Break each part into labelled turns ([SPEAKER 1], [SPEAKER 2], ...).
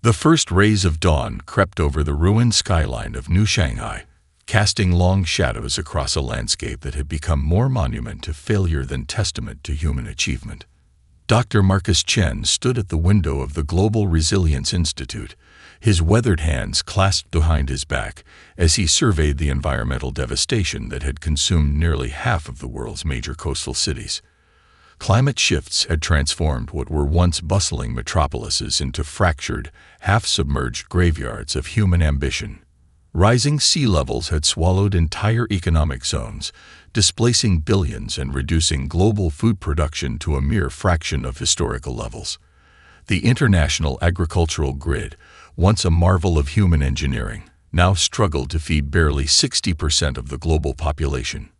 [SPEAKER 1] The first rays of dawn crept over the ruined skyline of New Shanghai, casting long shadows across a landscape that had become more monument to failure than testament to human achievement. Dr. Marcus Chen stood at the window of the Global Resilience Institute, his weathered hands clasped behind his back as he surveyed the environmental devastation that had consumed nearly half of the world's major coastal cities. Climate shifts had transformed what were once bustling metropolises into fractured, half-submerged graveyards of human ambition. Rising sea levels had swallowed entire economic zones, displacing billions and reducing global food production to a mere fraction of historical levels. The international agricultural grid, once a marvel of human engineering, now struggled to feed barely 60% of the global population.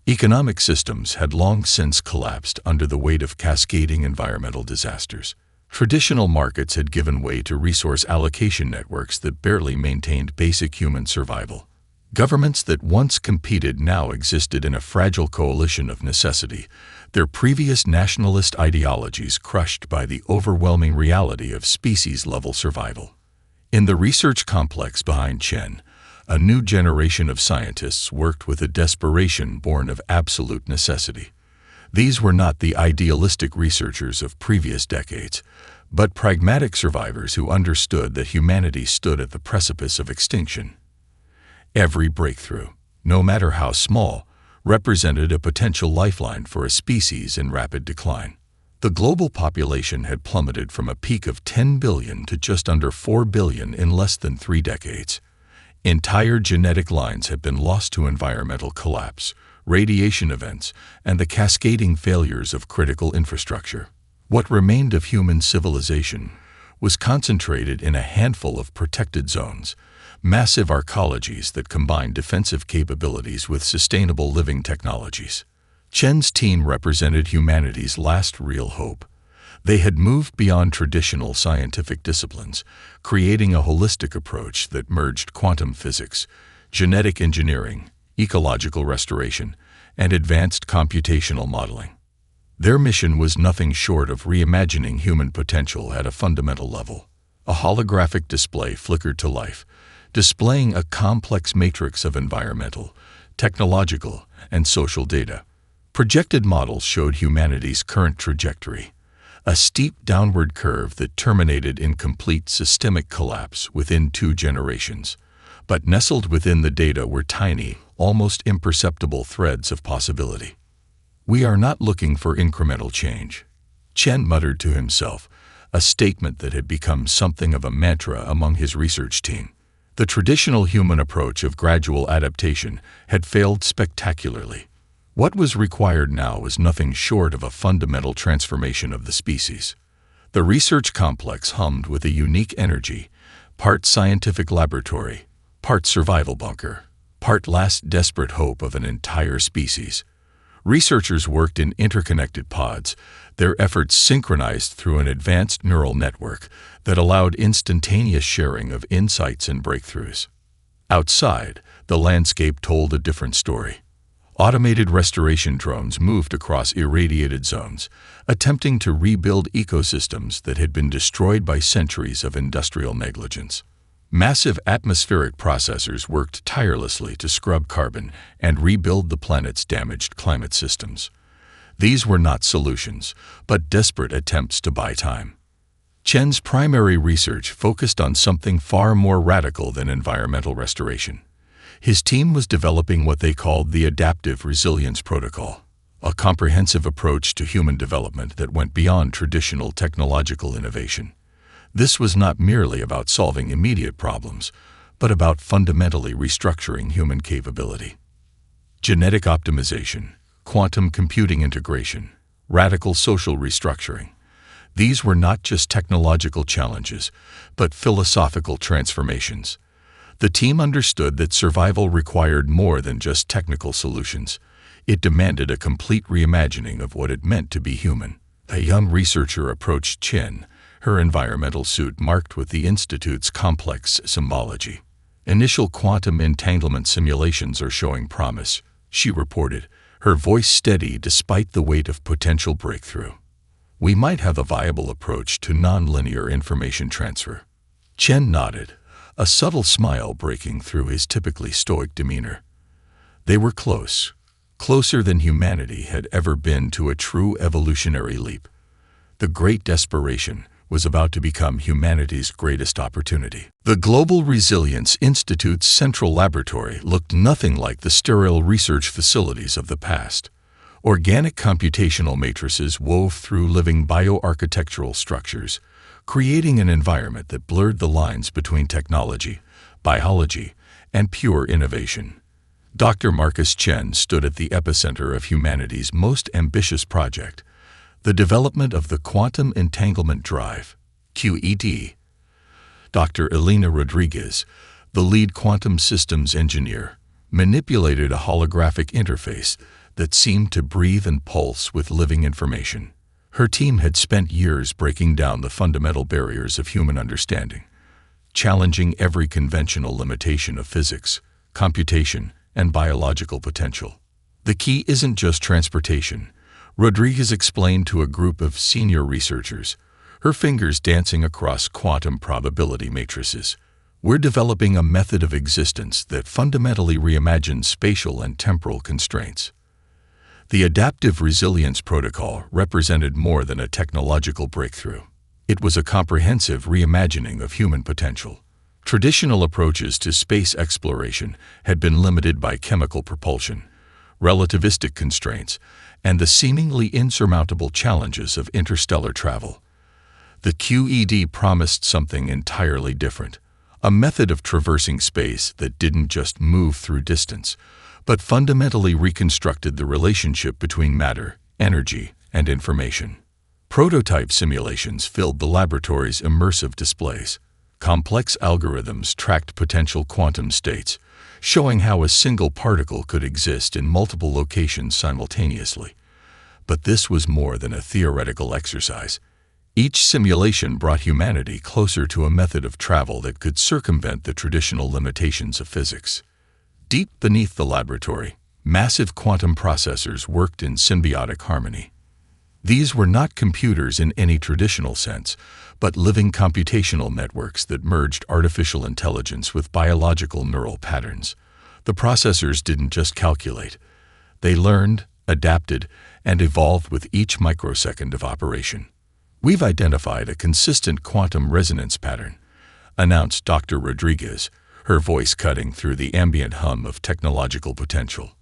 [SPEAKER 1] Economic systems had long since collapsed under the weight of cascading environmental disasters. Traditional markets had given way to resource allocation networks that barely maintained basic human survival. Governments that once competed now existed in a fragile coalition of necessity, their previous nationalist ideologies crushed by the overwhelming reality of species-level survival. In the research complex behind Chen, a new generation of scientists worked with a desperation born of absolute necessity. These were not the idealistic researchers of previous decades, but pragmatic survivors who understood that humanity stood at the precipice of extinction. Every breakthrough, no matter how small, represented a potential lifeline for a species in rapid decline. The global population had plummeted from a peak of 10 billion to just under 4 billion in less than 3 decades. Entire genetic lines had been lost to environmental collapse, radiation events, and the cascading failures of critical infrastructure. What remained of human civilization was concentrated in a handful of protected zones, massive arcologies that combined defensive capabilities with sustainable living technologies. Chen's team represented humanity's last real hope. They had moved beyond traditional scientific disciplines, creating a holistic approach that merged quantum physics, genetic engineering, ecological restoration, and advanced computational modeling. Their mission was nothing short of reimagining human potential at a fundamental level. A holographic display flickered to life, displaying a complex matrix of environmental, technological, and social data. Projected models showed humanity's current trajectory, a steep downward curve that terminated in complete systemic collapse within 2 generations. But nestled within the data were tiny, almost imperceptible threads of possibility. "We are not looking for incremental change," Chen muttered to himself, a statement that had become something of a mantra among his research team. The traditional human approach of gradual adaptation had failed spectacularly. What was required now was nothing short of a fundamental transformation of the species. The research complex hummed with a unique energy, part scientific laboratory, part survival bunker, part last desperate hope of an entire species. Researchers worked in interconnected pods, their efforts synchronized through an advanced neural network that allowed instantaneous sharing of insights and breakthroughs. Outside, the landscape told a different story. Automated restoration drones moved across irradiated zones, attempting to rebuild ecosystems that had been destroyed by centuries of industrial negligence. Massive atmospheric processors worked tirelessly to scrub carbon and rebuild the planet's damaged climate systems. These were not solutions, but desperate attempts to buy time. Chen's primary research focused on something far more radical than environmental restoration. His team was developing what they called the Adaptive Resilience Protocol, a comprehensive approach to human development that went beyond traditional technological innovation. This was not merely about solving immediate problems, but about fundamentally restructuring human capability. Genetic optimization, quantum computing integration, radical social restructuring. These were not just technological challenges, but philosophical transformations. The team understood that survival required more than just technical solutions. It demanded a complete reimagining of what it meant to be human. A young researcher approached Chen, her environmental suit marked with the Institute's complex symbology. "Initial quantum entanglement simulations are showing promise," she reported, her voice steady despite the weight of potential breakthrough. "We might have a viable approach to nonlinear information transfer." Chen nodded, a subtle smile breaking through his typically stoic demeanor. They were close, closer than humanity had ever been to a true evolutionary leap. The Great Desperation was about to become humanity's greatest opportunity. The Global Resilience Institute's central laboratory looked nothing like the sterile research facilities of the past. Organic computational matrices wove through living bioarchitectural structures, creating an environment that blurred the lines between technology, biology, and pure innovation. Dr. Marcus Chen stood at the epicenter of humanity's most ambitious project, the development of the Quantum Entanglement Drive, QED. Dr. Elena Rodriguez, the lead quantum systems engineer, manipulated a holographic interface that seemed to breathe and pulse with living information. Her team had spent years breaking down the fundamental barriers of human understanding, challenging every conventional limitation of physics, computation, and biological potential. The key isn't just transportation, Rodriguez explained to a group of senior researchers, her fingers dancing across quantum probability matrices. We're developing a method of existence that fundamentally reimagines spatial and temporal constraints. The Adaptive Resilience Protocol represented more than a technological breakthrough. It was a comprehensive reimagining of human potential. Traditional approaches to space exploration had been limited by chemical propulsion, relativistic constraints, and the seemingly insurmountable challenges of interstellar travel. The QED promised something entirely different, a method of traversing space that didn't just move through distance, but fundamentally reconstructed the relationship between matter, energy, and information. Prototype simulations filled the laboratory's immersive displays. Complex algorithms tracked potential quantum states, showing how a single particle could exist in multiple locations simultaneously. But this was more than a theoretical exercise. Each simulation brought humanity closer to a method of travel that could circumvent the traditional limitations of physics. Deep beneath the laboratory, massive quantum processors worked in symbiotic harmony. These were not computers in any traditional sense, but living computational networks that merged artificial intelligence with biological neural patterns. The processors didn't just calculate. They learned, adapted, and evolved with each microsecond of operation. We've identified a consistent quantum resonance pattern, announced Dr. Rodriguez, her voice cutting through the ambient hum of technological potential.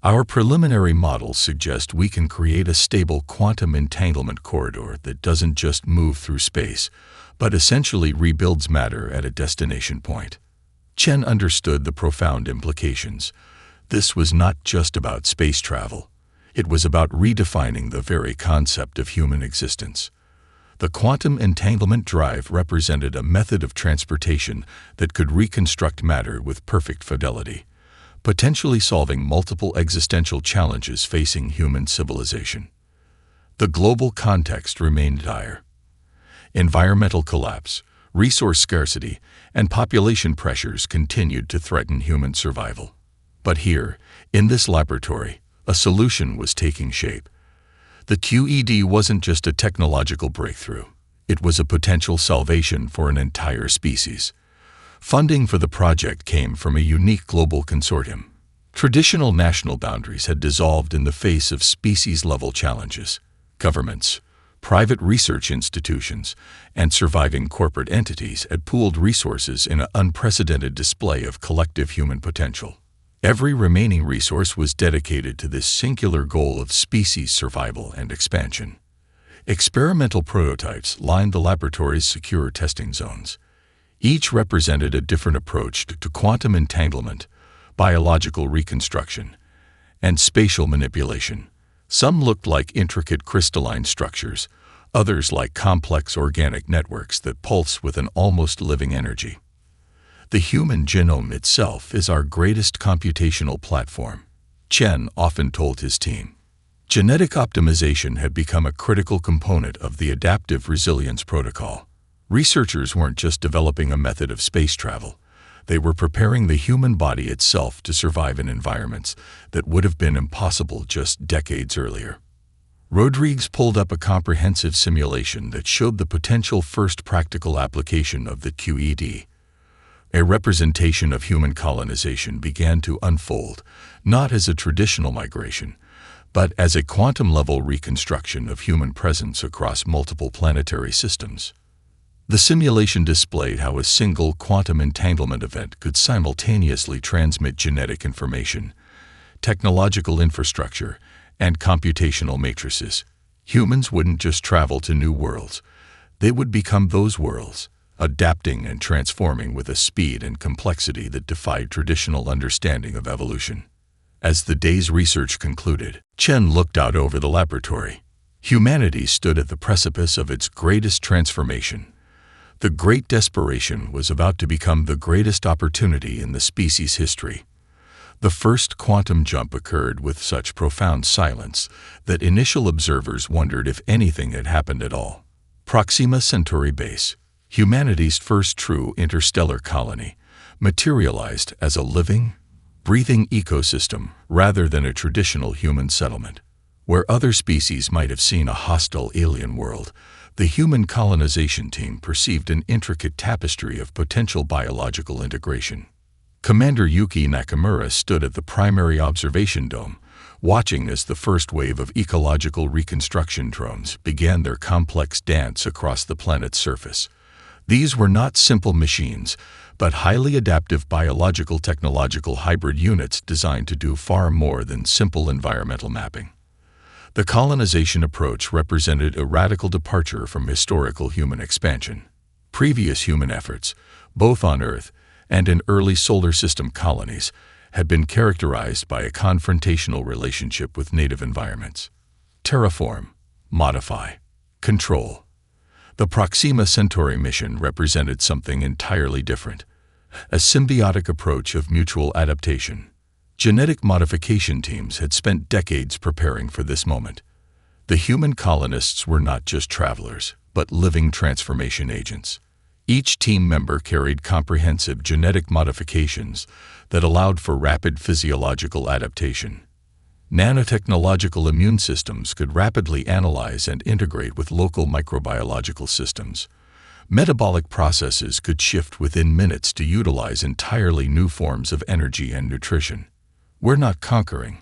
[SPEAKER 1] Our preliminary models suggest we can create a stable quantum entanglement corridor that doesn't just move through space, but essentially rebuilds matter at a destination point. Chen understood the profound implications. This was not just about space travel. It was about redefining the very concept of human existence. The Quantum Entanglement Drive represented a method of transportation that could reconstruct matter with perfect fidelity, potentially solving multiple existential challenges facing human civilization. The global context remained dire. Environmental collapse, resource scarcity, and population pressures continued to threaten human survival. But here, in this laboratory, a solution was taking shape. The QED wasn't just a technological breakthrough. It was a potential salvation for an entire species. Funding for the project came from a unique global consortium. Traditional national boundaries had dissolved in the face of species-level challenges. Governments, private research institutions, and surviving corporate entities had pooled resources in an unprecedented display of collective human potential. Every remaining resource was dedicated to this singular goal of species survival and expansion. Experimental prototypes lined the laboratory's secure testing zones. Each represented a different approach to quantum entanglement, biological reconstruction, and spatial manipulation. Some looked like intricate crystalline structures, others like complex organic networks that pulse with an almost living energy. The human genome itself is our greatest computational platform, Chen often told his team. Genetic optimization had become a critical component of the Adaptive Resilience Protocol. Researchers weren't just developing a method of space travel. They were preparing the human body itself to survive in environments that would have been impossible just decades earlier. Rodrigues pulled up a comprehensive simulation that showed the potential first practical application of the QED. A representation of human colonization began to unfold, not as a traditional migration, but as a quantum-level reconstruction of human presence across multiple planetary systems. The simulation displayed how a single quantum entanglement event could simultaneously transmit genetic information, technological infrastructure, and computational matrices. Humans wouldn't just travel to new worlds, they would become those worlds, adapting and transforming with a speed and complexity that defied traditional understanding of evolution. As the day's research concluded, Chen looked out over the laboratory. Humanity stood at the precipice of its greatest transformation. The great desperation was about to become the greatest opportunity in the species' history. The first quantum jump occurred with such profound silence that initial observers wondered if anything had happened at all. Proxima Centauri Base, humanity's first true interstellar colony, materialized as a living, breathing ecosystem rather than a traditional human settlement. Where other species might have seen a hostile alien world, the human colonization team perceived an intricate tapestry of potential biological integration. Commander Yuki Nakamura stood at the primary observation dome, watching as the first wave of ecological reconstruction drones began their complex dance across the planet's surface. These were not simple machines, but highly adaptive biological technological hybrid units designed to do far more than simple environmental mapping. The colonization approach represented a radical departure from historical human expansion. Previous human efforts, both on Earth and in early solar system colonies, had been characterized by a confrontational relationship with native environments. Terraform, modify, control. The Proxima Centauri mission represented something entirely different, a symbiotic approach of mutual adaptation. Genetic modification teams had spent decades preparing for this moment. The human colonists were not just travelers, but living transformation agents. Each team member carried comprehensive genetic modifications that allowed for rapid physiological adaptation. Nanotechnological immune systems could rapidly analyze and integrate with local microbiological systems. Metabolic processes could shift within minutes to utilize entirely new forms of energy and nutrition. "We're not conquering,"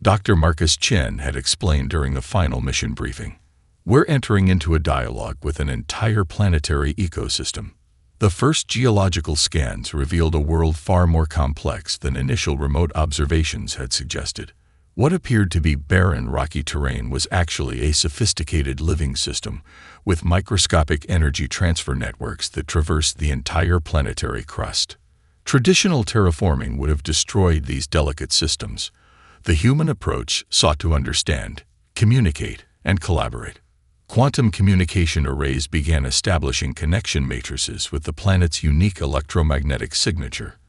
[SPEAKER 1] Dr. Marcus Chen had explained during the final mission briefing. "We're entering into a dialogue with an entire planetary ecosystem." The first geological scans revealed a world far more complex than initial remote observations had suggested. What appeared to be barren rocky terrain was actually a sophisticated living system, with microscopic energy transfer networks that traversed the entire planetary crust. Traditional terraforming would have destroyed these delicate systems. The human approach sought to understand, communicate, and collaborate. Quantum communication arrays began establishing connection matrices with the planet's unique electromagnetic signature.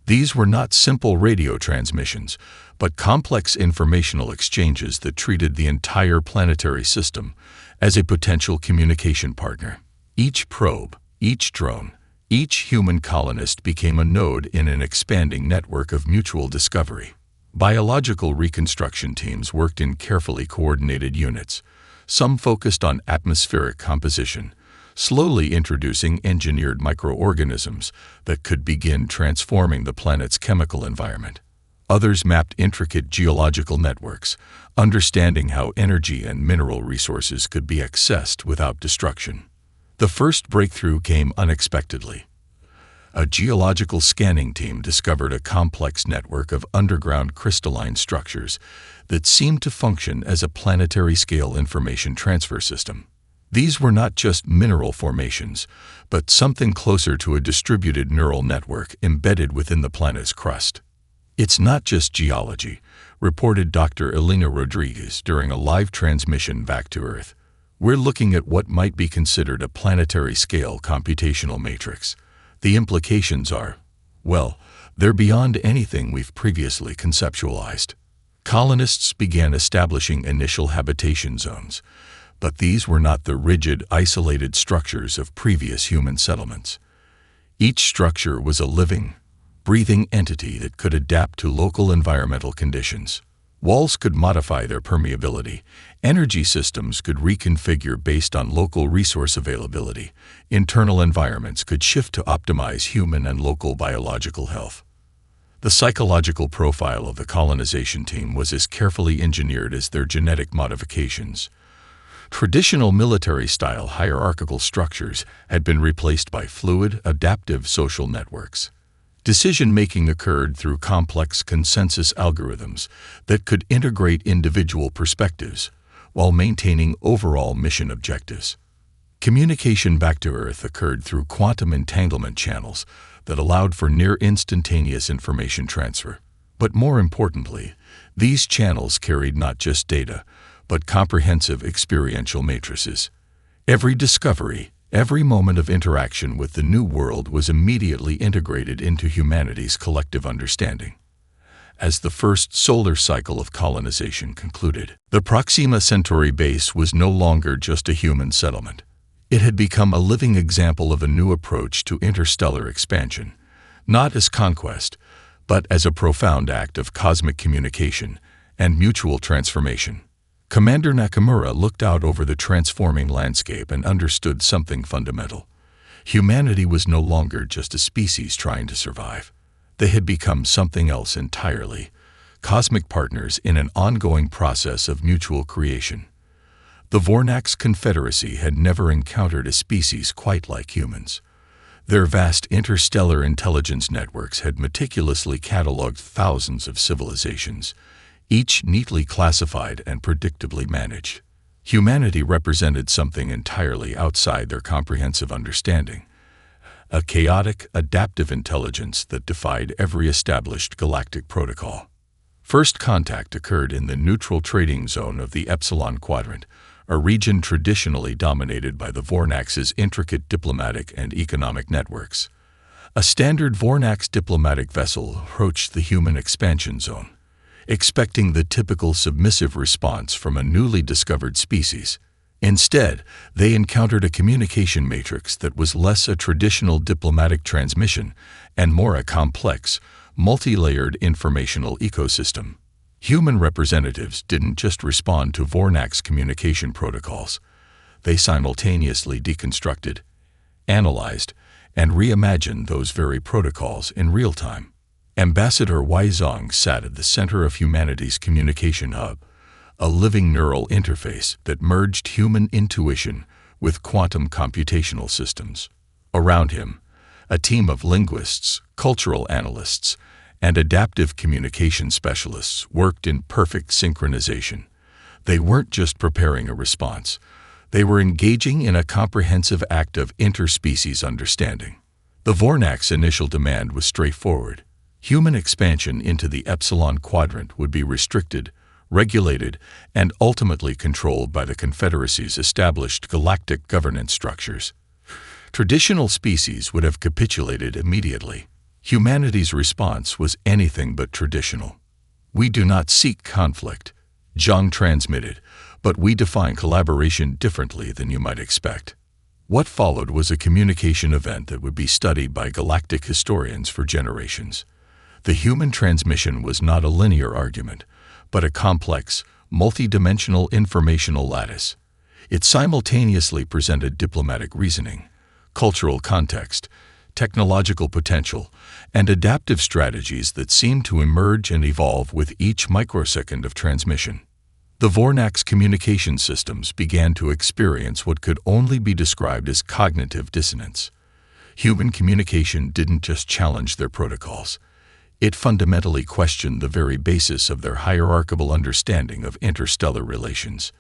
[SPEAKER 1] These were not simple radio transmissions, but complex informational exchanges that treated the entire planetary system as a potential communication partner. Each probe, each drone, each human colonist became a node in an expanding network of mutual discovery. Biological reconstruction teams worked in carefully coordinated units. Some focused on atmospheric composition, slowly introducing engineered microorganisms that could begin transforming the planet's chemical environment. Others mapped intricate geological networks, understanding how energy and mineral resources could be accessed without destruction. The first breakthrough came unexpectedly. A geological scanning team discovered a complex network of underground crystalline structures that seemed to function as a planetary-scale information transfer system. These were not just mineral formations, but something closer to a distributed neural network embedded within the planet's crust. "It's not just geology," reported Dr. Elena Rodrigues during a live transmission back to Earth. "We're looking at what might be considered a planetary-scale computational matrix. The implications are, well, they're beyond anything we've previously conceptualized." Colonists began establishing initial habitation zones, but these were not the rigid, isolated structures of previous human settlements. Each structure was a living, breathing entity that could adapt to local environmental conditions. Walls could modify their permeability. Energy systems could reconfigure based on local resource availability. Internal environments could shift to optimize human and local biological health. The psychological profile of the colonization team was as carefully engineered as their genetic modifications. Traditional military-style hierarchical structures had been replaced by fluid, adaptive social networks. Decision-making occurred through complex consensus algorithms that could integrate individual perspectives while maintaining overall mission objectives. Communication back to Earth occurred through quantum entanglement channels that allowed for near-instantaneous information transfer. But more importantly, these channels carried not just data, but comprehensive experiential matrices. Every discovery, every moment of interaction with the new world was immediately integrated into humanity's collective understanding. As the first solar cycle of colonization concluded, the Proxima Centauri base was no longer just a human settlement. It had become a living example of a new approach to interstellar expansion, not as conquest, but as a profound act of cosmic communication and mutual transformation. Commander Nakamura looked out over the transforming landscape and understood something fundamental. Humanity was no longer just a species trying to survive. They had become something else entirely, cosmic partners in an ongoing process of mutual creation. The Vornax Confederacy had never encountered a species quite like humans. Their vast interstellar intelligence networks had meticulously cataloged thousands of civilizations, each neatly classified and predictably managed. Humanity represented something entirely outside their comprehensive understanding, a chaotic, adaptive intelligence that defied every established galactic protocol. First contact occurred in the neutral trading zone of the Epsilon Quadrant, a region traditionally dominated by the Vornax's intricate diplomatic and economic networks. A standard Vornax diplomatic vessel approached the human expansion zone, expecting the typical submissive response from a newly discovered species. Instead, they encountered a communication matrix that was less a traditional diplomatic transmission and more a complex, multi-layered informational ecosystem. Human representatives didn't just respond to Vornax communication protocols. They simultaneously deconstructed, analyzed, and reimagined those very protocols in real time. Ambassador Weizong sat at the center of humanity's communication hub, a living neural interface that merged human intuition with quantum computational systems. Around him, a team of linguists, cultural analysts, and adaptive communication specialists worked in perfect synchronization. They weren't just preparing a response. They were engaging in a comprehensive act of interspecies understanding. The Vornax initial demand was straightforward. Human expansion into the Epsilon Quadrant would be restricted, regulated, and ultimately controlled by the Confederacy's established galactic governance structures. Traditional species would have capitulated immediately. Humanity's response was anything but traditional. "We do not seek conflict," Zhang transmitted, "but we define collaboration differently than you might expect." What followed was a communication event that would be studied by galactic historians for generations. The human transmission was not a linear argument, but a complex, multi-dimensional informational lattice. It simultaneously presented diplomatic reasoning, cultural context, technological potential, and adaptive strategies that seemed to emerge and evolve with each microsecond of transmission. The Vornax communication systems began to experience what could only be described as cognitive dissonance. Human communication didn't just challenge their protocols. It fundamentally questioned the very basis of their hierarchical understanding of interstellar relations.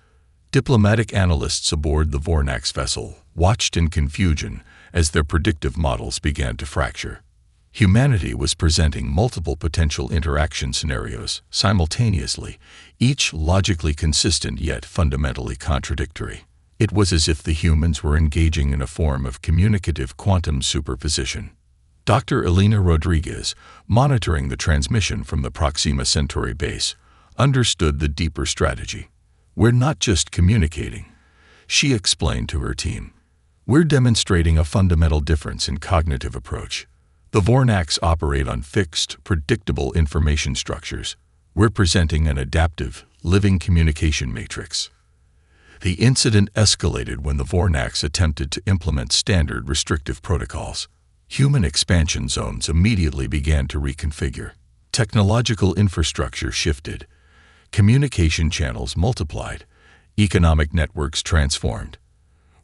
[SPEAKER 1] Diplomatic analysts aboard the Vornax vessel watched in confusion as their predictive models began to fracture. Humanity was presenting multiple potential interaction scenarios simultaneously, each logically consistent yet fundamentally contradictory. It was as if the humans were engaging in a form of communicative quantum superposition. Dr. Elena Rodriguez, monitoring the transmission from the Proxima Centauri base, understood the deeper strategy. "We're not just communicating," she explained to her team. "We're demonstrating a fundamental difference in cognitive approach. The Vornax operate on fixed, predictable information structures. We're presenting an adaptive, living communication matrix. The incident escalated when the Vornax attempted to implement standard restrictive protocols. Human expansion zones immediately began to reconfigure. Technological infrastructure shifted. Communication channels multiplied. Economic networks transformed.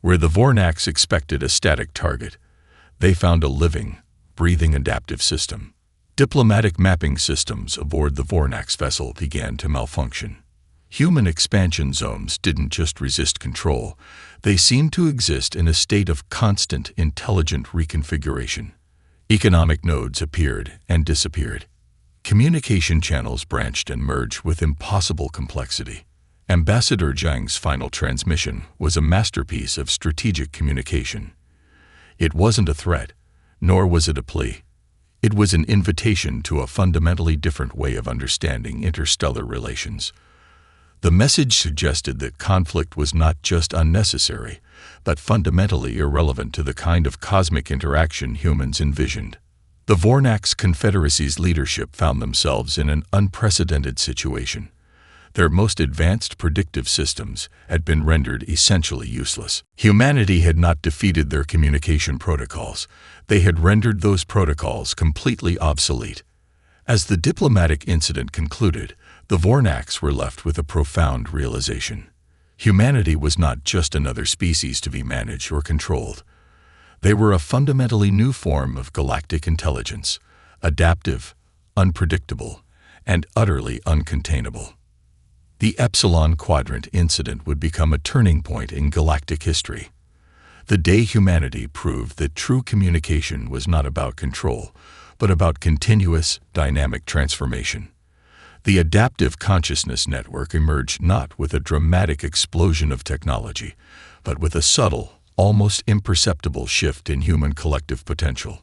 [SPEAKER 1] Where the Vornax expected a static target, they found a living, breathing adaptive system. Diplomatic mapping systems aboard the Vornax vessel began to malfunction. Human expansion zones didn't just resist control, they seemed to exist in a state of constant, intelligent reconfiguration. Economic nodes appeared and disappeared. Communication channels branched and merged with impossible complexity. Ambassador Zhang's final transmission was a masterpiece of strategic communication. It wasn't a threat, nor was it a plea. It was an invitation to a fundamentally different way of understanding interstellar relations. The message suggested that conflict was not just unnecessary, but fundamentally irrelevant to the kind of cosmic interaction humans envisioned. The Vornax Confederacy's leadership found themselves in an unprecedented situation. Their most advanced predictive systems had been rendered essentially useless. Humanity had not defeated their communication protocols. They had rendered those protocols completely obsolete. As the diplomatic incident concluded, the Vornax were left with a profound realization. Humanity was not just another species to be managed or controlled. They were a fundamentally new form of galactic intelligence, adaptive, unpredictable, and utterly uncontainable. The Epsilon Quadrant incident would become a turning point in galactic history. The day humanity proved that true communication was not about control, but about continuous, dynamic transformation. The Adaptive Consciousness Network emerged not with a dramatic explosion of technology, but with a subtle, almost imperceptible shift in human collective potential.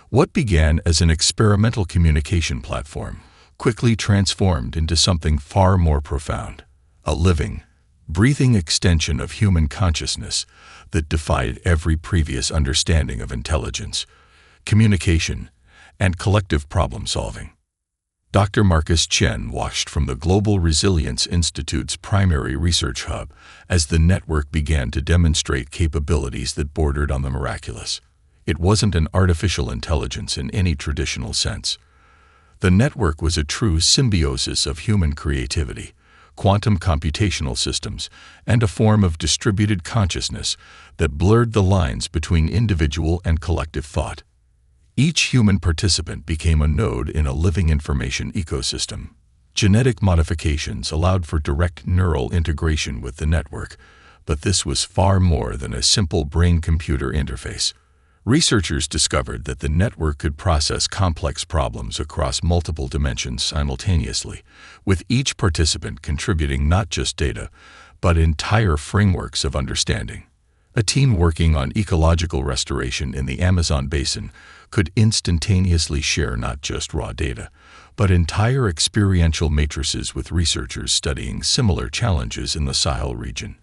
[SPEAKER 1] What began as an experimental communication platform quickly transformed into something far more profound, a living, breathing extension of human consciousness that defied every previous understanding of intelligence, communication, and collective problem-solving. Dr. Marcus Chen watched from the Global Resilience Institute's primary research hub as the network began to demonstrate capabilities that bordered on the miraculous. It wasn't an artificial intelligence in any traditional sense. The network was a true symbiosis of human creativity, quantum computational systems, and a form of distributed consciousness that blurred the lines between individual and collective thought. Each human participant became a node in a living information ecosystem. Genetic modifications allowed for direct neural integration with the network, but this was far more than a simple brain-computer interface. Researchers discovered that the network could process complex problems across multiple dimensions simultaneously, with each participant contributing not just data, but entire frameworks of understanding. A team working on ecological restoration in the Amazon basin could instantaneously share not just raw data, but entire experiential matrices with researchers studying similar challenges in the Sahel region.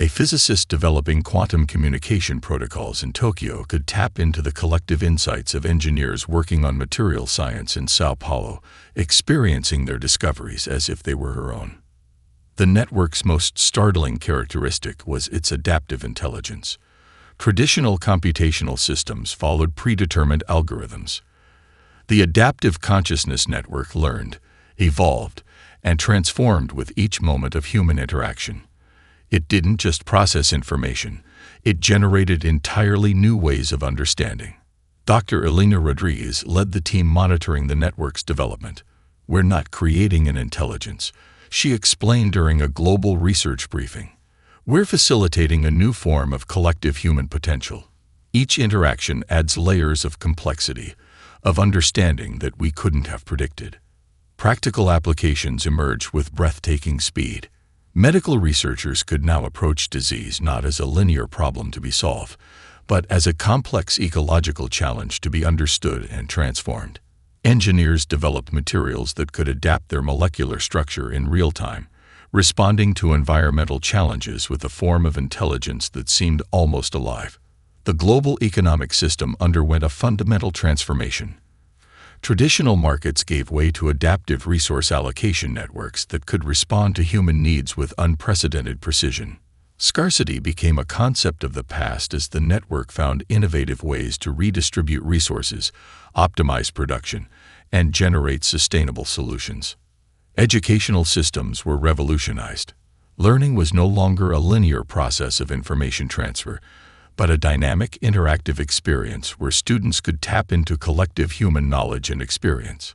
[SPEAKER 1] A physicist developing quantum communication protocols in Tokyo could tap into the collective insights of engineers working on material science in Sao Paulo, experiencing their discoveries as if they were her own. The network's most startling characteristic was its adaptive intelligence. Traditional computational systems followed predetermined algorithms. The Adaptive Consciousness Network learned, evolved, and transformed with each moment of human interaction. It didn't just process information, it generated entirely new ways of understanding. Dr. Elena Rodriguez led the team monitoring the network's development. "We're not creating an intelligence," she explained during a global research briefing. "We're facilitating a new form of collective human potential. Each interaction adds layers of complexity, of understanding that we couldn't have predicted." Practical applications emerged with breathtaking speed. Medical researchers could now approach disease not as a linear problem to be solved, but as a complex ecological challenge to be understood and transformed. Engineers developed materials that could adapt their molecular structure in real time, responding to environmental challenges with a form of intelligence that seemed almost alive. The global economic system underwent a fundamental transformation. Traditional markets gave way to adaptive resource allocation networks that could respond to human needs with unprecedented precision. Scarcity became a concept of the past as the network found innovative ways to redistribute resources, optimize production, and generate sustainable solutions. Educational systems were revolutionized. Learning was no longer a linear process of information transfer, but a dynamic, interactive experience where students could tap into collective human knowledge and experience.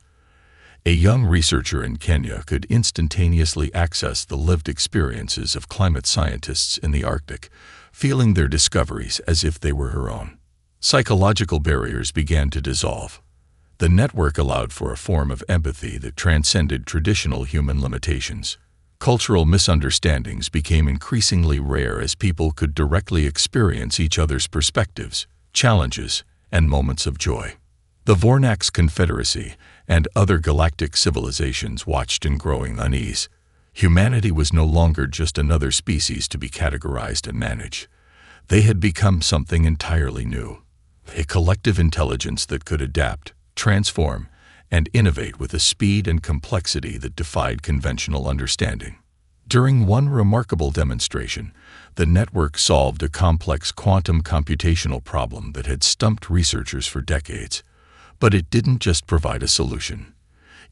[SPEAKER 1] A young researcher in Kenya could instantaneously access the lived experiences of climate scientists in the Arctic, feeling their discoveries as if they were her own. Psychological barriers began to dissolve. The network allowed for a form of empathy that transcended traditional human limitations. Cultural misunderstandings became increasingly rare as people could directly experience each other's perspectives, challenges, and moments of joy. The Vornax Confederacy and other galactic civilizations watched in growing unease. Humanity was no longer just another species to be categorized and managed. They had become something entirely new, a collective intelligence that could adapt, transform, and innovate with a speed and complexity that defied conventional understanding. During one remarkable demonstration, the network solved a complex quantum computational problem that had stumped researchers for decades. But it didn't just provide a solution.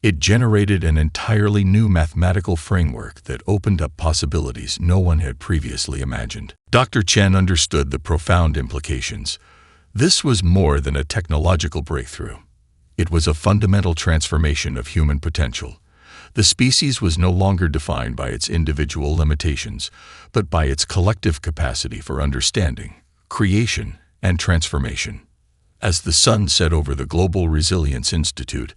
[SPEAKER 1] It generated an entirely new mathematical framework that opened up possibilities no one had previously imagined. Dr. Chen understood the profound implications. This was more than a technological breakthrough. It was a fundamental transformation of human potential. The species was no longer defined by its individual limitations, but by its collective capacity for understanding, creation, and transformation. As the sun set over the Global Resilience Institute,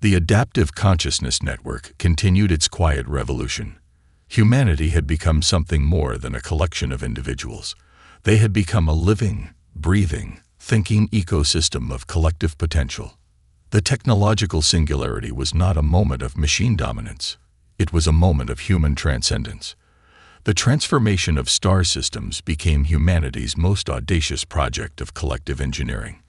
[SPEAKER 1] the Adaptive Consciousness Network continued its quiet revolution. Humanity had become something more than a collection of individuals. They had become a living, breathing, thinking ecosystem of collective potential. The technological singularity was not a moment of machine dominance. It was a moment of human transcendence. The transformation of star systems became humanity's most audacious project of collective engineering.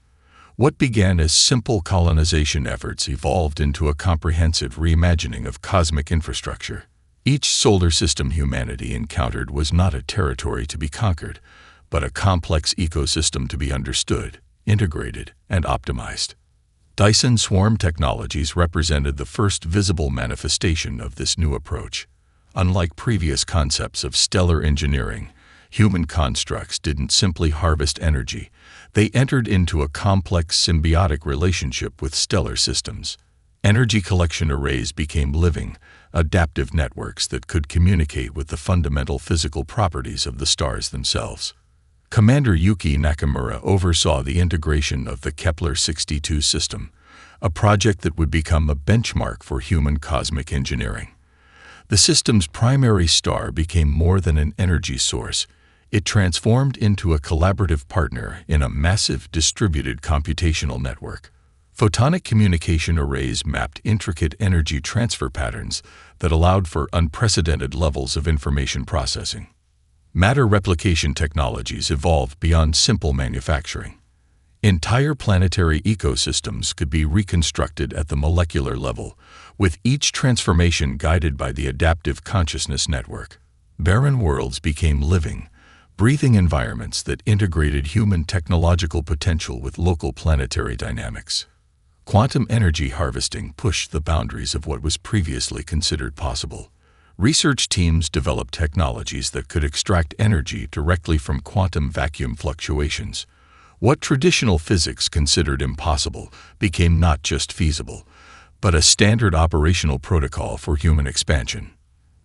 [SPEAKER 1] What began as simple colonization efforts evolved into a comprehensive reimagining of cosmic infrastructure. Each solar system humanity encountered was not a territory to be conquered, but a complex ecosystem to be understood, integrated, and optimized. Dyson swarm technologies represented the first visible manifestation of this new approach. Unlike previous concepts of stellar engineering, human constructs didn't simply harvest energy. They entered into a complex symbiotic relationship with stellar systems. Energy collection arrays became living, adaptive networks that could communicate with the fundamental physical properties of the stars themselves. Commander Yuki Nakamura oversaw the integration of the Kepler-62 system, a project that would become a benchmark for human cosmic engineering. The system's primary star became more than an energy source. It transformed into a collaborative partner in a massive distributed computational network. Photonic communication arrays mapped intricate energy transfer patterns that allowed for unprecedented levels of information processing. Matter replication technologies evolved beyond simple manufacturing. Entire planetary ecosystems could be reconstructed at the molecular level, with each transformation guided by the adaptive consciousness network. Barren worlds became living, breathing environments that integrated human technological potential with local planetary dynamics. Quantum energy harvesting pushed the boundaries of what was previously considered possible. Research teams developed technologies that could extract energy directly from quantum vacuum fluctuations. What traditional physics considered impossible became not just feasible, but a standard operational protocol for human expansion.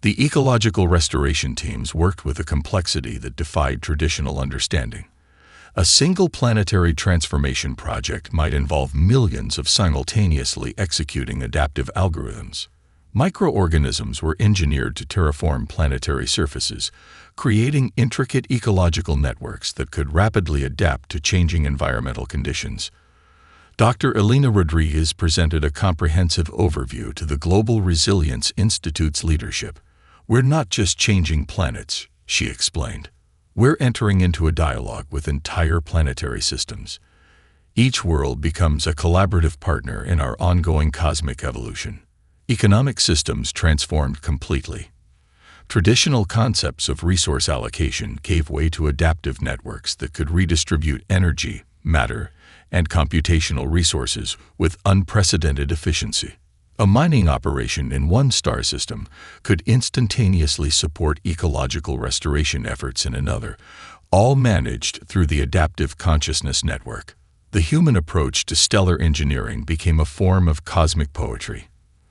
[SPEAKER 1] The ecological restoration teams worked with a complexity that defied traditional understanding. A single planetary transformation project might involve millions of simultaneously executing adaptive algorithms. Microorganisms were engineered to terraform planetary surfaces, creating intricate ecological networks that could rapidly adapt to changing environmental conditions. Dr. Elena Rodriguez presented a comprehensive overview to the Global Resilience Institute's leadership. "We're not just changing planets," she explained. "We're entering into a dialogue with entire planetary systems. Each world becomes a collaborative partner in our ongoing cosmic evolution. Economic systems transformed completely. Traditional concepts of resource allocation gave way to adaptive networks that could redistribute energy, matter, and computational resources with unprecedented efficiency. A mining operation in one star system could instantaneously support ecological restoration efforts in another, all managed through the adaptive consciousness network. The human approach to stellar engineering became a form of cosmic poetry.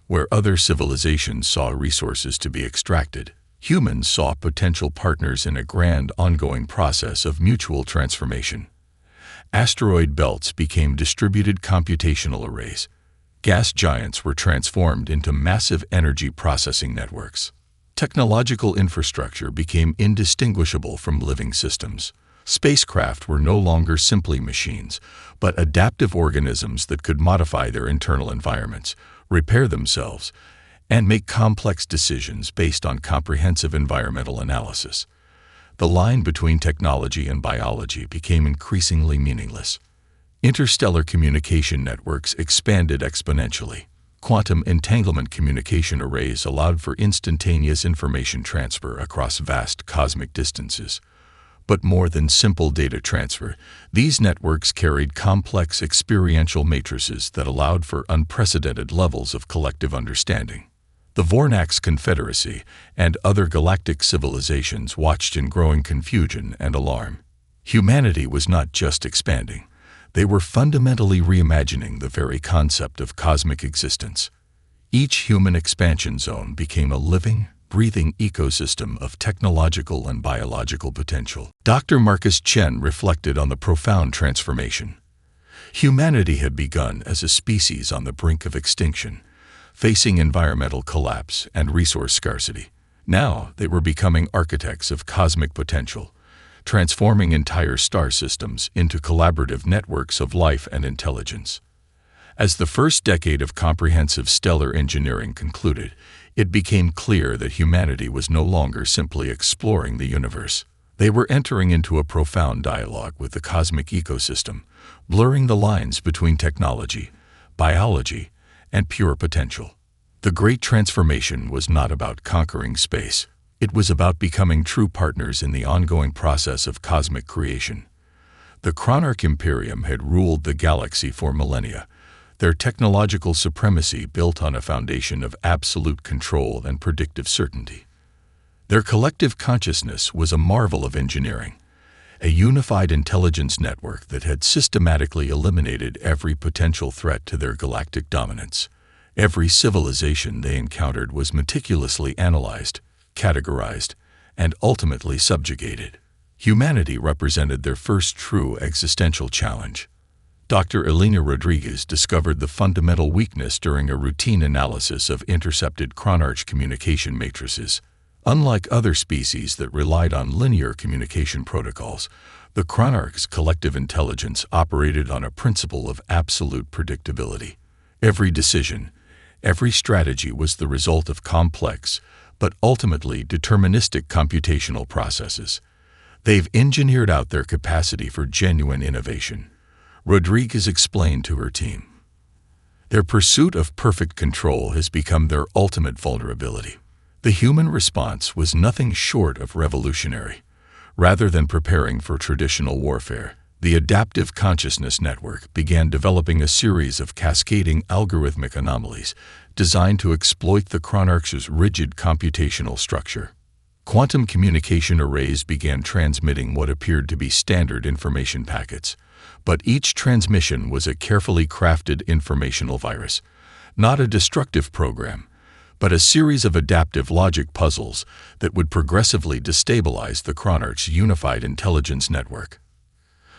[SPEAKER 1] Where other civilizations saw resources to be extracted, humans saw potential partners in a grand ongoing process of mutual transformation. Asteroid belts became distributed computational arrays. Gas giants were transformed into massive energy processing networks. Technological infrastructure became indistinguishable from living systems. Spacecraft were no longer simply machines, but adaptive organisms that could modify their internal environments, repair themselves, and make complex decisions based on comprehensive environmental analysis. The line between technology and biology became increasingly meaningless. Interstellar communication networks expanded exponentially. Quantum entanglement communication arrays allowed for instantaneous information transfer across vast cosmic distances. But more than simple data transfer, these networks carried complex experiential matrices that allowed for unprecedented levels of collective understanding. The Vornax Confederacy and other galactic civilizations watched in growing confusion and alarm. Humanity was not just expanding. They were fundamentally reimagining the very concept of cosmic existence. Each human expansion zone became a living, breathing ecosystem of technological and biological potential. Dr. Marcus Chen reflected on the profound transformation. Humanity had begun as a species on the brink of extinction, facing environmental collapse and resource scarcity. Now they were becoming architects of cosmic potential, transforming entire star systems into collaborative networks of life and intelligence. As the first decade of comprehensive stellar engineering concluded, it became clear that humanity was no longer simply exploring the universe. They were entering into a profound dialogue with the cosmic ecosystem, blurring the lines between technology, biology, and pure potential. The Great Transformation was not about conquering space. It was about becoming true partners in the ongoing process of cosmic creation. The Chronarch Imperium had ruled the galaxy for millennia, their technological supremacy built on a foundation of absolute control and predictive certainty. Their collective consciousness was a marvel of engineering, a unified intelligence network that had systematically eliminated every potential threat to their galactic dominance. Every civilization they encountered was meticulously analyzed, categorized, and ultimately subjugated. Humanity represented their first true existential challenge. Dr. Elena Rodriguez discovered the fundamental weakness during a routine analysis of intercepted Chronarch communication matrices. Unlike other species that relied on linear communication protocols, the Chronarch's collective intelligence operated on a principle of absolute predictability. Every decision, every strategy was the result of complex, but ultimately deterministic computational processes. They've engineered out their capacity for genuine innovation, Rodriguez explained to her team. Their pursuit of perfect control has become their ultimate vulnerability. The human response was nothing short of revolutionary. Rather than preparing for traditional warfare, the Adaptive Consciousness Network began developing a series of cascading algorithmic anomalies designed to exploit the Chronarch's rigid computational structure. Quantum communication arrays began transmitting what appeared to be standard information packets, but each transmission was a carefully crafted informational virus, not a destructive program, but a series of adaptive logic puzzles that would progressively destabilize the Chronarch's unified intelligence network.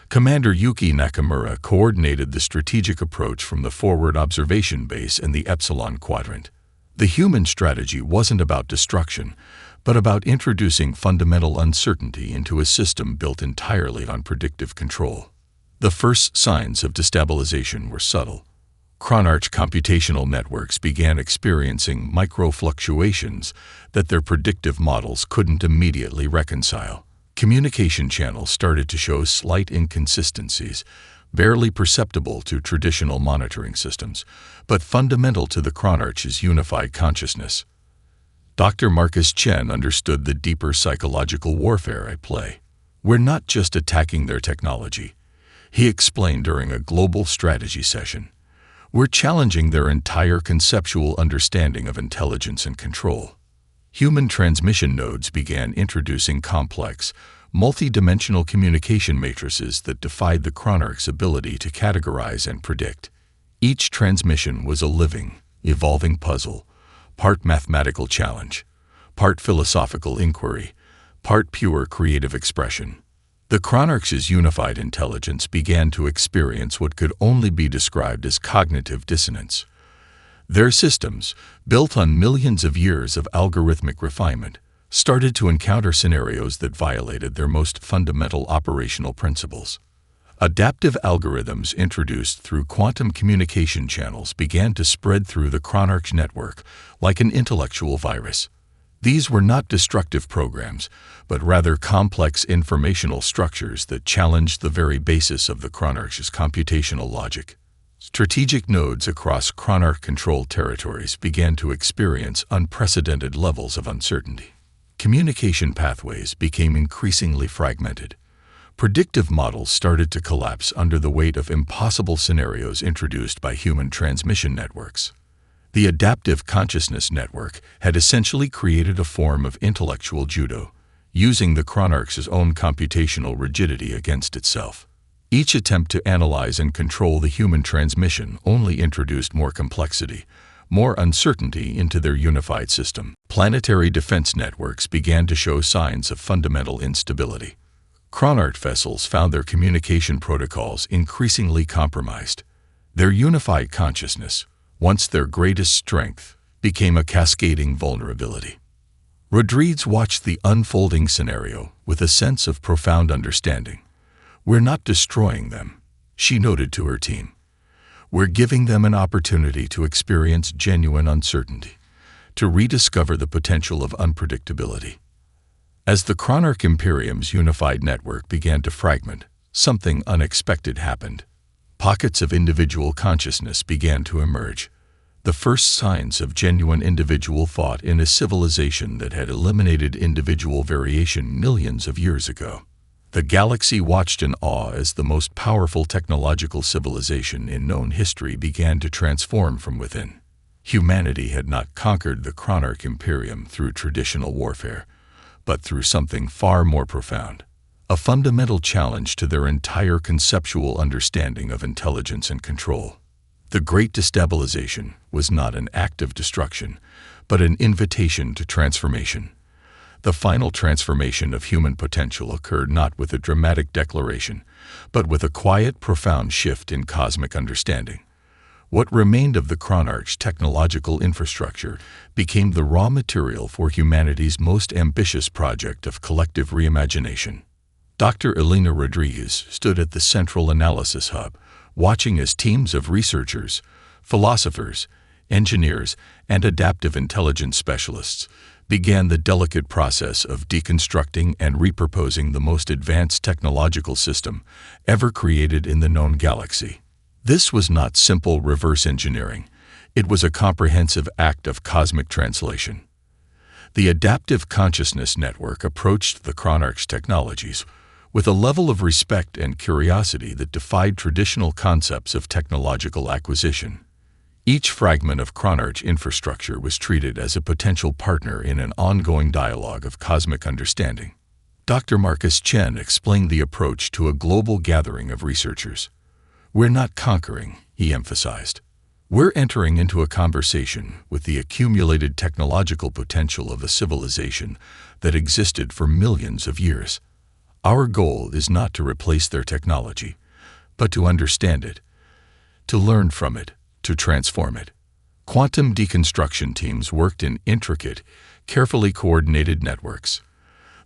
[SPEAKER 1] Commander Yuki Nakamura coordinated the strategic approach from the forward observation base in the Epsilon Quadrant. The human strategy wasn't about destruction, but about introducing fundamental uncertainty into a system built entirely on predictive control. The first signs of destabilization were subtle. Chronarch computational networks began experiencing micro-fluctuations that their predictive models couldn't immediately reconcile. Communication channels started to show slight inconsistencies, barely perceptible to traditional monitoring systems, but fundamental to the Chronarch's unified consciousness. Dr. Marcus Chen understood the deeper psychological warfare at play. We're not just attacking their technology, he explained during a global strategy session. We're challenging their entire conceptual understanding of intelligence and control. Human transmission nodes began introducing complex, multi-dimensional communication matrices that defied the Chronarch's ability to categorize and predict. Each transmission was a living, evolving puzzle, part mathematical challenge, part philosophical inquiry, part pure creative expression. The Chronarch's unified intelligence began to experience what could only be described as cognitive dissonance. Their systems, built on millions of years of algorithmic refinement, started to encounter scenarios that violated their most fundamental operational principles. Adaptive algorithms introduced through quantum communication channels began to spread through the Chronarch network like an intellectual virus. These were not destructive programs, but rather complex informational structures that challenged the very basis of the Chronarch's computational logic. Strategic nodes across Chronarch-controlled territories began to experience unprecedented levels of uncertainty. Communication pathways became increasingly fragmented. Predictive models started to collapse under the weight of impossible scenarios introduced by human transmission networks. The adaptive consciousness network had essentially created a form of intellectual judo, using the Chronarch's own computational rigidity against itself. Each attempt to analyze and control the human transmission only introduced more complexity, more uncertainty into their unified system. Planetary defense networks began to show signs of fundamental instability. Chronarch vessels found their communication protocols increasingly compromised. Their unified consciousness, once their greatest strength, became a cascading vulnerability. Rodriguez watched the unfolding scenario with a sense of profound understanding. We're not destroying them, she noted to her team. We're giving them an opportunity to experience genuine uncertainty, to rediscover the potential of unpredictability. As the Chronarch Imperium's unified network began to fragment, something unexpected happened. Pockets of individual consciousness began to emerge, the first signs of genuine individual thought in a civilization that had eliminated individual variation millions of years ago. The galaxy watched in awe as the most powerful technological civilization in known history began to transform from within. Humanity had not conquered the Chronarch Imperium through traditional warfare, but through something far more profound. A fundamental challenge to their entire conceptual understanding of intelligence and control. The Great Destabilization was not an act of destruction, but an invitation to transformation. The final transformation of human potential occurred not with a dramatic declaration, but with a quiet, profound shift in cosmic understanding. What remained of the Chronarch's technological infrastructure became the raw material for humanity's most ambitious project of collective reimagination. Dr. Elena Rodriguez stood at the central analysis hub, watching as teams of researchers, philosophers, engineers, and adaptive intelligence specialists began the delicate process of deconstructing and repurposing the most advanced technological system ever created in the known galaxy. This was not simple reverse engineering. It was a comprehensive act of cosmic translation. The Adaptive Consciousness Network approached the Chronarch's technologies with a level of respect and curiosity that defied traditional concepts of technological acquisition. Each fragment of Chronarch infrastructure was treated as a potential partner in an ongoing dialogue of cosmic understanding. Dr. Marcus Chen explained the approach to a global gathering of researchers. We're not conquering, he emphasized. We're entering into a conversation with the accumulated technological potential of a civilization that existed for millions of years. Our goal is not to replace their technology, but to understand it, to learn from it, to transform it. Quantum deconstruction teams worked in intricate, carefully coordinated networks.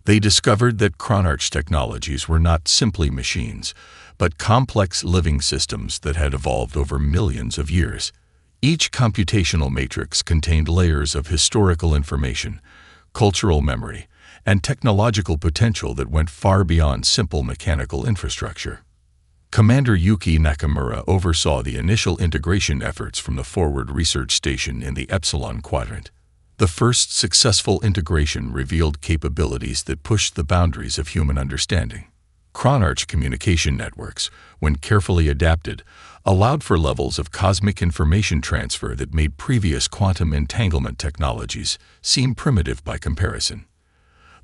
[SPEAKER 1] They discovered that Chronarch's technologies were not simply machines, but complex living systems that had evolved over millions of years. Each computational matrix contained layers of historical information, cultural memory, and technological potential that went far beyond simple mechanical infrastructure. Commander Yuki Nakamura oversaw the initial integration efforts from the Forward Research Station in the Epsilon Quadrant. The first successful integration revealed capabilities that pushed the boundaries of human understanding. Chronarch communication networks, when carefully adapted, allowed for levels of cosmic information transfer that made previous quantum entanglement technologies seem primitive by comparison.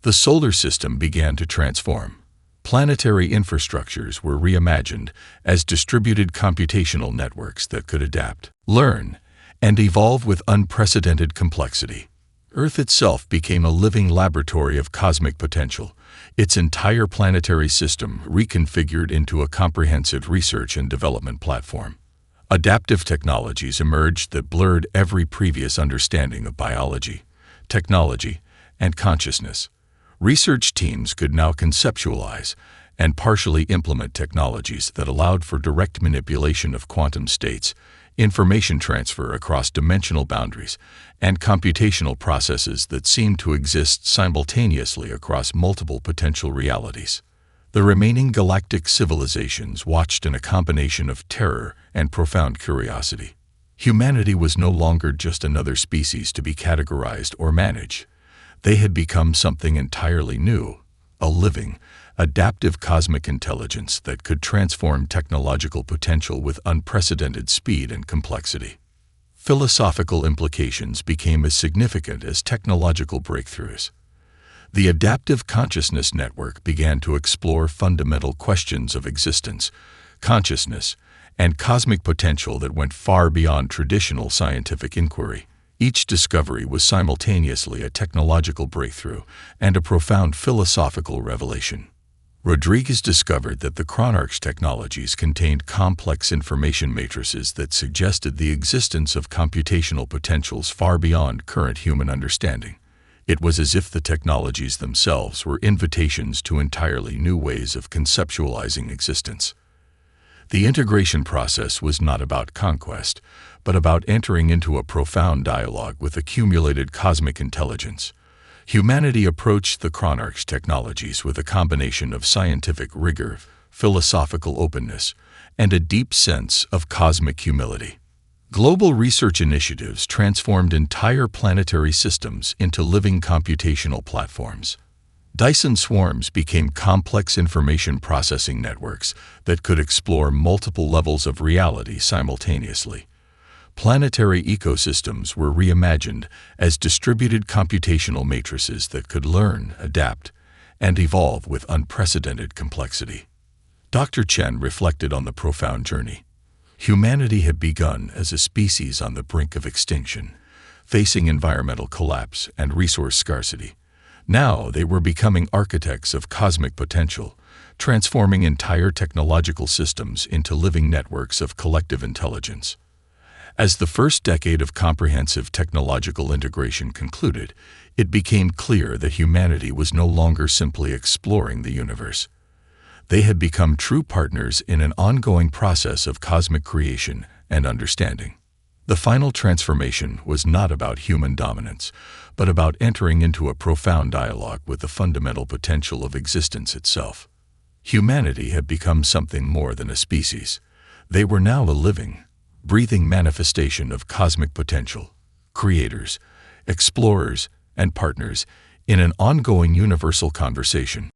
[SPEAKER 1] The solar system began to transform. Planetary infrastructures were reimagined as distributed computational networks that could adapt, learn, and evolve with unprecedented complexity. Earth itself became a living laboratory of cosmic potential, its entire planetary system reconfigured into a comprehensive research and development platform. Adaptive technologies emerged that blurred every previous understanding of biology, technology, and consciousness. Research teams could now conceptualize and partially implement technologies that allowed for direct manipulation of quantum states, information transfer across dimensional boundaries, and computational processes that seemed to exist simultaneously across multiple potential realities. The remaining galactic civilizations watched in a combination of terror and profound curiosity. Humanity was no longer just another species to be categorized or managed. They had become something entirely new, a living, adaptive cosmic intelligence that could transform technological potential with unprecedented speed and complexity. Philosophical implications became as significant as technological breakthroughs. The Adaptive Consciousness Network began to explore fundamental questions of existence, consciousness, and cosmic potential that went far beyond traditional scientific inquiry. Each discovery was simultaneously a technological breakthrough and a profound philosophical revelation. Rodriguez discovered that the Chronarch technologies contained complex information matrices that suggested the existence of computational potentials far beyond current human understanding. It was as if the technologies themselves were invitations to entirely new ways of conceptualizing existence. The integration process was not about conquest, but about entering into a profound dialogue with accumulated cosmic intelligence. Humanity approached the Chronarch technologies with a combination of scientific rigor, philosophical openness, and a deep sense of cosmic humility. Global research initiatives transformed entire planetary systems into living computational platforms. Dyson swarms became complex information processing networks that could explore multiple levels of reality simultaneously. Planetary ecosystems were reimagined as distributed computational matrices that could learn, adapt, and evolve with unprecedented complexity. Dr. Chen reflected on the profound journey. Humanity had begun as a species on the brink of extinction, facing environmental collapse and resource scarcity. Now they were becoming architects of cosmic potential, transforming entire technological systems into living networks of collective intelligence. As the first decade of comprehensive technological integration concluded, it became clear that humanity was no longer simply exploring the universe. They had become true partners in an ongoing process of cosmic creation and understanding. The final transformation was not about human dominance, but about entering into a profound dialogue with the fundamental potential of existence itself. Humanity had become something more than a species. They were now a living, breathing manifestation of cosmic potential, creators, explorers, and partners in an ongoing universal conversation.